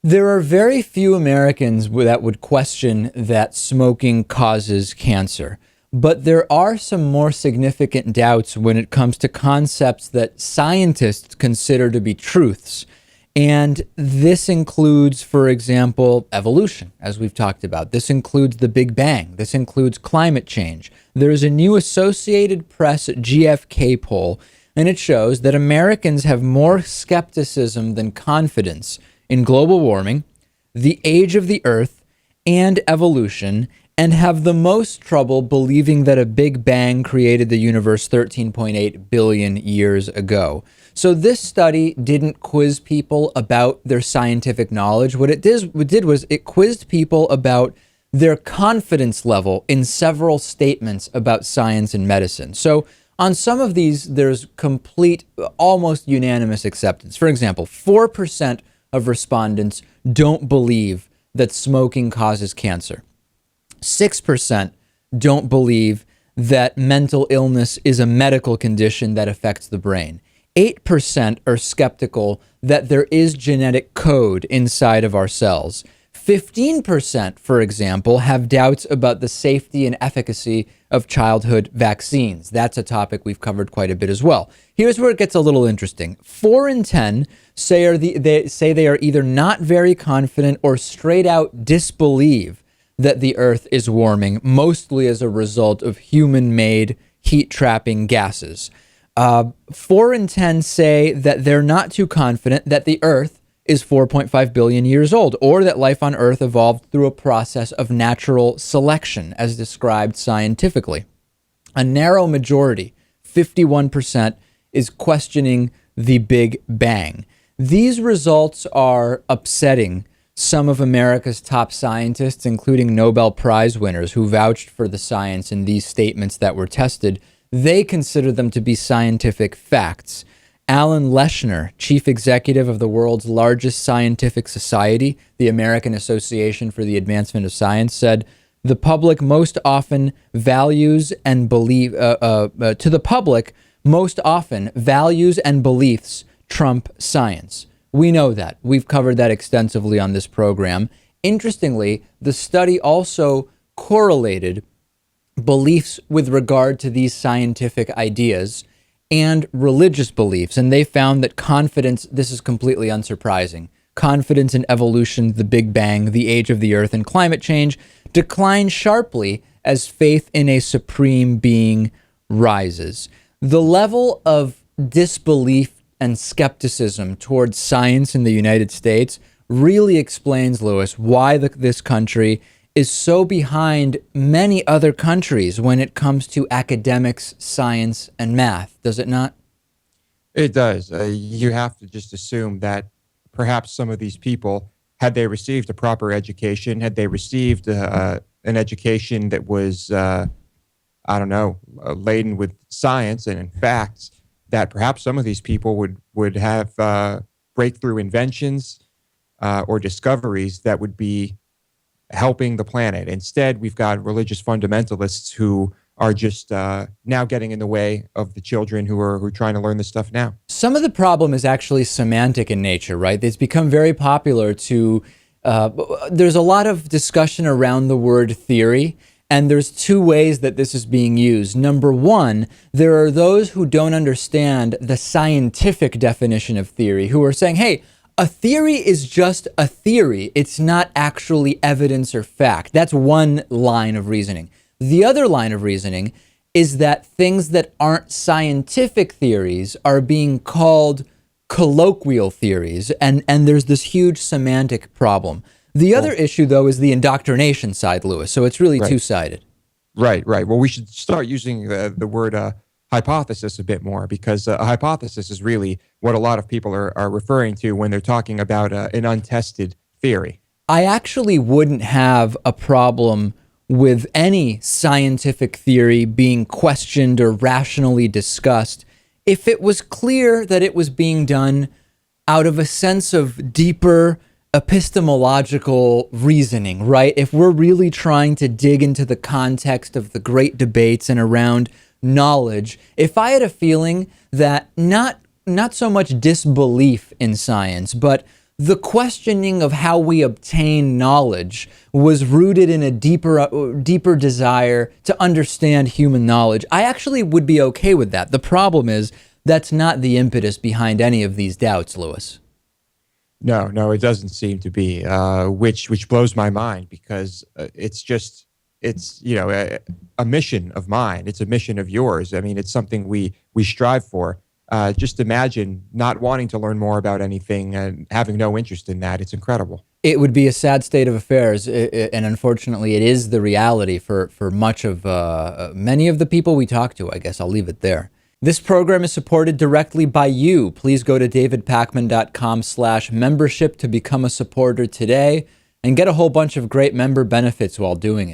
There are very few Americans that would question that smoking causes cancer, but there are some more significant doubts when it comes to concepts that scientists consider to be truths. And this includes, for example, evolution, as we've talked about. This includes the Big Bang. This includes climate change. There is a new Associated Press GFK poll, and it shows that Americans have more skepticism than confidence in global warming, the age of the Earth, and evolution, and have the most trouble believing that a Big Bang created the universe 13.8 billion years ago. So this study didn't quiz people about their scientific knowledge. What it did was it quizzed people about their confidence level in several statements about science and medicine. So on some of these, there's complete, almost unanimous acceptance. For example, 4% of respondents don't believe that smoking causes cancer. 6% don't believe that mental illness is a medical condition that affects the brain. 8% are skeptical that there is genetic code inside of our cells. 15%, for example, have doubts about the safety and efficacy of childhood vaccines. That's a topic we've covered quite a bit as well. Here's where it gets a little interesting. 4 in 10 say they are either not very confident or straight out disbelieve that the Earth is warming, mostly as a result of human-made heat-trapping gases. 4 in 10 say that they're not too confident that the Earth is 4.5 billion years old, or that life on Earth evolved through a process of natural selection, as described scientifically. A narrow majority, 51%, is questioning the Big Bang. These results are upsetting some of America's top scientists, including Nobel Prize winners who vouched for the science in these statements that were tested. They consider them to be scientific facts. Alan Leshner, chief executive of the world's largest scientific society, the American Association for the Advancement of Science, said, the public most often values and values and beliefs trump science. We know that. We've covered that extensively on this program. Interestingly, the study also correlated beliefs with regard to these scientific ideas and religious beliefs, and they found that confidence, this is completely unsurprising, confidence in evolution, the Big Bang, the age of the Earth, and climate change declined sharply as faith in a supreme being rises. The level of disbelief and skepticism towards science in the United States really explains, Lewis, why this country is so behind many other countries when it comes to academics, science, and math, does it not? It does. You have to just assume that perhaps some of these people, had they received a proper education, had they received an education that was, laden with science and in facts, that perhaps some of these people would have breakthrough inventions or discoveries that would be helping the planet. Instead, we've got religious fundamentalists who are just now getting in the way of the children who are trying to learn this stuff now. Some of the problem is actually semantic in nature, right? It's become very popular to, there's a lot of discussion around the word theory, and there's two ways that this is being used. Number one, there are those who don't understand the scientific definition of theory, who are saying, hey, a theory is just a theory. It's not actually evidence or fact. That's one line of reasoning. The other line of reasoning is that things that aren't scientific theories are being called colloquial theories, and there's this huge semantic problem. The other issue, though, is the indoctrination side, Lewis, so it's really two-sided. Right. Well, we should start using the word hypothesis a bit more, because a hypothesis is really what a lot of people are referring to when they're talking about an untested theory. I actually wouldn't have a problem with any scientific theory being questioned or rationally discussed if it was clear that it was being done out of a sense of deeper epistemological reasoning, right? If we're really trying to dig into the context of the great debates and around knowledge, if I had a feeling that not so much disbelief in science, but the questioning of how we obtain knowledge was rooted in a deeper desire to understand human knowledge, I actually would be okay with that. The problem is that's not the impetus behind any of these doubts, Lewis. No, it doesn't seem to be, which blows my mind, because it's a mission of mine. It's a mission of yours. I mean, it's something we strive for. Just imagine not wanting to learn more about anything and having no interest in that. It's incredible. It would be a sad state of affairs, and unfortunately, it is the reality for much of many of the people we talk to. I guess I'll leave it there. This program is supported directly by you. Please go to davidpakman.com/membership to become a supporter today and get a whole bunch of great member benefits while doing it.